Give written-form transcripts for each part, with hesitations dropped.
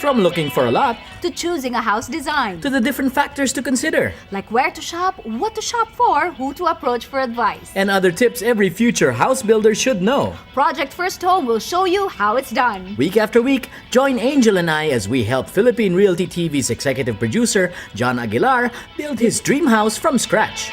From looking for a lot to choosing a house design, to the different factors to consider like where to shop, what to shop for, who to approach for advice, and other tips every future house builder should know. Project First Home will show you how it's done. Week after week, join Angel and I as we help Philippine Realty TV's executive producer, John Aguilar, build his dream house from scratch.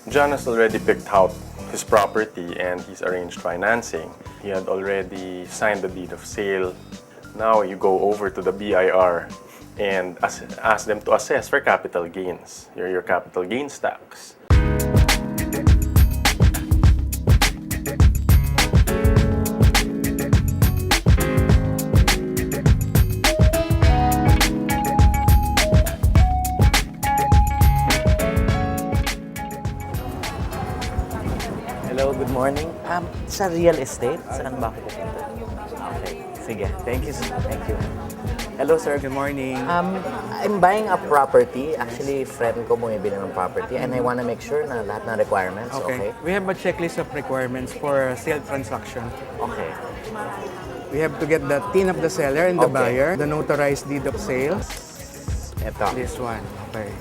John has already picked out his property and he's arranged financing. He had already signed the deed of sale. Now you go over to the BIR and ask them to assess for capital gains, your capital gains tax. Hello, good morning. Sa real estate, saan ba ako pupunta? Okay, sige. Thank you. Thank you. Hello, sir. Good morning. I'm buying a property. Actually, friend ko bumibili ng property and I want to make sure na lahat ng requirements, okay? We have a checklist of requirements for a sale transaction. Okay. We have to get the TIN of the seller and the Okay. buyer, the notarized deed of sale. Ito. This one. Okay.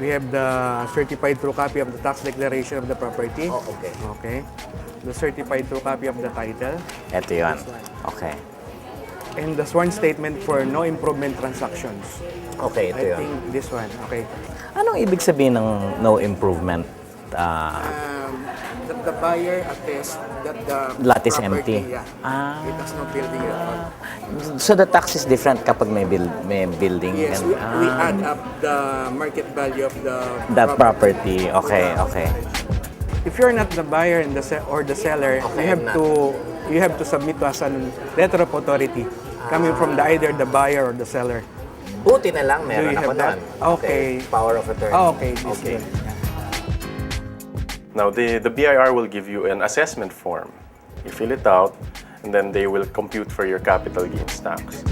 We have the certified true copy of the tax declaration of the property. Oh, okay. Okay. The certified true copy of the title. Ito yun. Okay. And the sworn statement for no improvement transactions. Okay, ito I yun. think this one. Okay. Anong ibig sabihin ng no improvement? That the buyer attests that the Lot is property, empty. Yeah, it has no building at all. So the tax is different kapag may building? Yes, and, we add up the market value of the that property. Okay, okay. If you're not the buyer and or the seller, Okay, you have to submit to us a letter of authority coming from either the buyer or the seller. Buti na lang, meron Do you ako have that? nun. Okay. Power of attorney. Okay, this Okay. one. Now the BIR will give you an assessment form. You fill it out and then they will compute for your capital gains tax.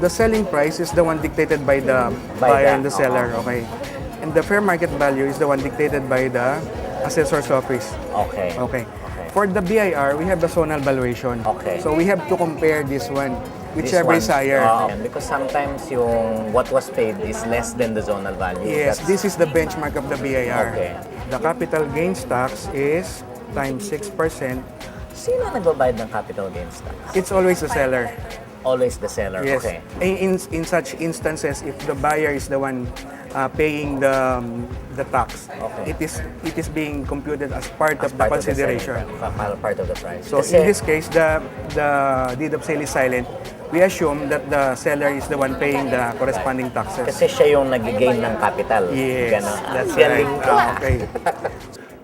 The selling price is the one dictated by the buyer and the seller. Okay. And the fair market value is the one dictated by the assessor's office. Okay. Okay. For the BIR, we have the zonal valuation. Okay. So we have to compare this one, This whichever one. is higher. Because sometimes yung what was paid is less than the zonal value. Yes, That's- this is the benchmark of the BIR. Okay. The capital gains tax is times 6%. Sino nagbabayad ng capital gains tax? It's always the seller. Always the seller. Yes. Okay. In such instances, if the buyer is the one paying the tax, Okay. it is being computed as part of the Part of the consideration. selling, part of the price. So Kasi- in this case, the deed of sale is silent. We assume that the seller is the one paying the corresponding taxes. Kasi siya yung nag-gain ng capital. Yes, Ganon. that's Galing right. ka. Okay.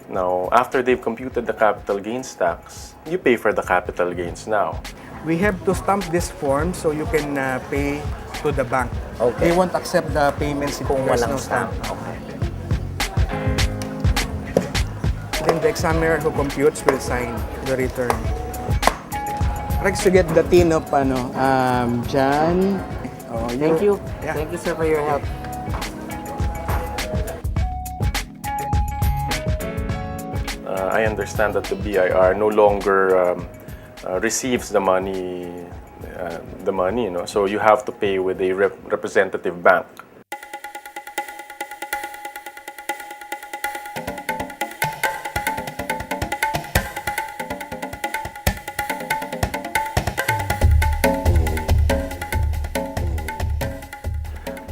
Now, after they've computed the capital gains tax, you pay for the capital gains now. We have to stamp this form so you can pay to the bank. Okay. They won't accept the payments if Kung there's walang no stamp. Okay. Then the examiner who computes will sign the return. Rex, to get the tin of John. Oh, Thank you. Yeah. Thank you, sir, for your help. I understand that the BIR no longer receives the money, you know, so you have to pay with a representative bank.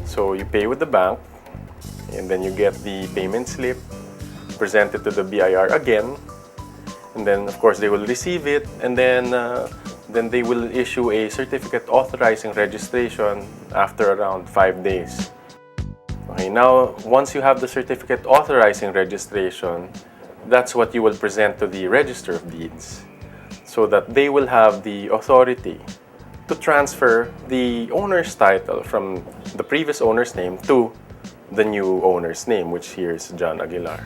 So you pay with the bank, and then you get the payment slip, present it to the BIR again, and then of course they will receive it, and then they will issue a certificate authorizing registration after around 5 days. Okay, now once you have the certificate authorizing registration, that's what you will present to the Register of Deeds, so that they will have the authority to transfer the owner's title from the previous owner's name to the new owner's name, which here is John Aguilar.